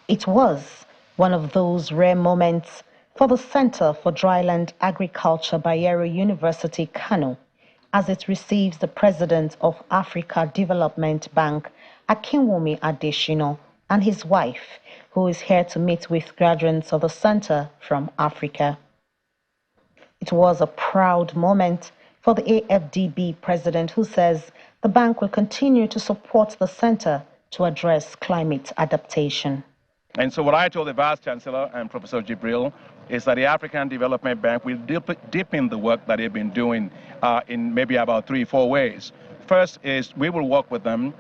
It was one of those rare moments for the Center for Dryland Agriculture, Bayero University, Kano, as it receives the president of Africa Development Bank, Akinwumi Adeshina, and his wife, who is here to meet with graduates of the center from Africa. It was a proud moment for the AfDB president, who says the bank will continue to support the center to address climate adaptation. And so what I told the Vice Chancellor and Professor Jibril is that the African Development Bank will deepen the work that they've been doing in maybe about 3-4 ways. First is we will work with them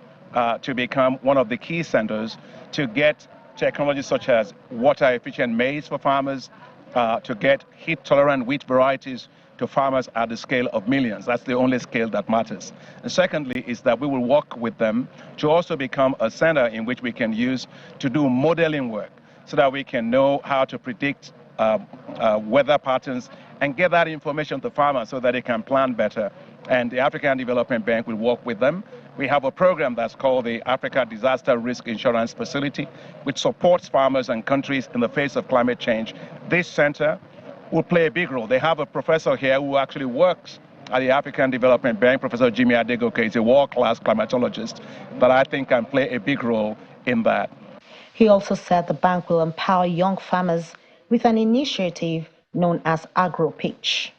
to become one of the key centers to get technologies such as water-efficient maize for farmers, to get heat-tolerant wheat varieties to farmers at the scale of millions. That's the only scale that matters. And secondly is that we will work with them to also become a center in which we can use to do modeling work so that we can know how to predict weather patterns and get that information to farmers so that they can plan better. And the African Development Bank will work with them. We have a program that's called the Africa Disaster Risk Insurance Facility, which supports farmers and countries in the face of climate change. This center will play a big role. They have a professor here who actually works at the African Development Bank. Professor Jimmy Adegoke is a world-class climatologist that I think can play a big role in that. He also said the bank will empower young farmers with an initiative known as Agro-Pitch.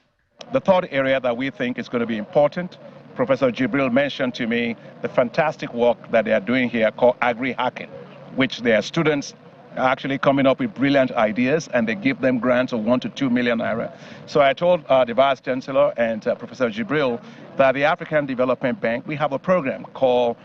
The third area that we think is going to be important, Professor Jibril mentioned to me the fantastic work that they are doing here called Agri-Hacking, which their students are actually coming up with brilliant ideas, and they give them grants of 1 to 2 million naira. So I told the Vice Chancellor and Professor Jibril that the African Development Bank, we have a program called,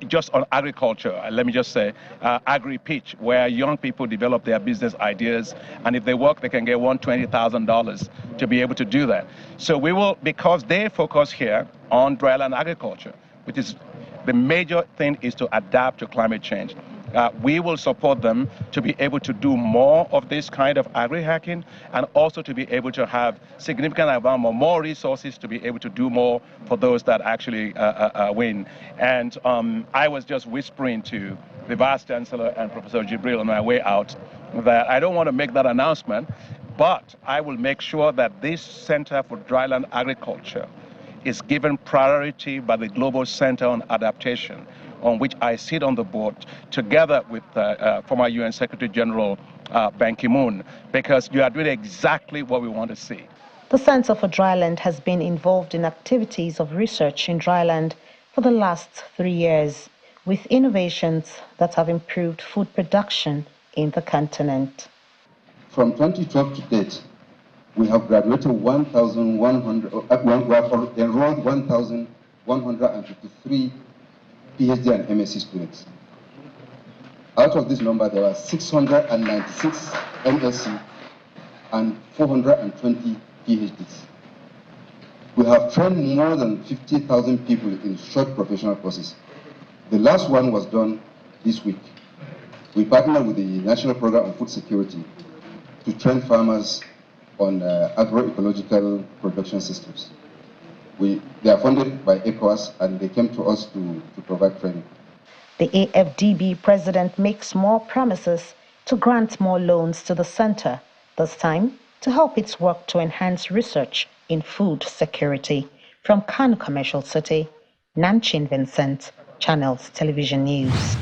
just on agriculture, let me just say, Agri-Pitch, where young people develop their business ideas, and if they work, they can get $120,000 to be able to do that. So we will, because they focus here on dryland agriculture, which is the major thing is to adapt to climate change. We will support them to be able to do more of this kind of agri-hacking, and also to be able to have significant amount of more resources to be able to do more for those that actually win. And I was just whispering to the Vice Chancellor and Professor Jibril on my way out that I don't want to make that announcement, but I will make sure that this Center for Dryland Agriculture is given priority by the Global Center on Adaptation, on which I sit on the board together with former UN Secretary General Ban Ki-moon, because you are doing exactly what we want to see. The Center for Dryland has been involved in activities of research in dryland for the last 3 years, with innovations that have improved food production in the continent. From 2012 to date, we have graduated 1,100, we have enrolled 1,153 PhD and MSc students. Out of this number, there are 696 MSc and 420 PhDs. We have trained more than 50,000 people in short professional courses. The last one was done this week. We partnered with the National Program on Food Security to train farmers on agroecological production systems. They are funded by ECOWAS, and they came to us to provide training. The AfDB president makes more promises to grant more loans to the center, this time to help its work to enhance research in food security. From Kano Commercial City, Nanchin Vincent, Channels Television News.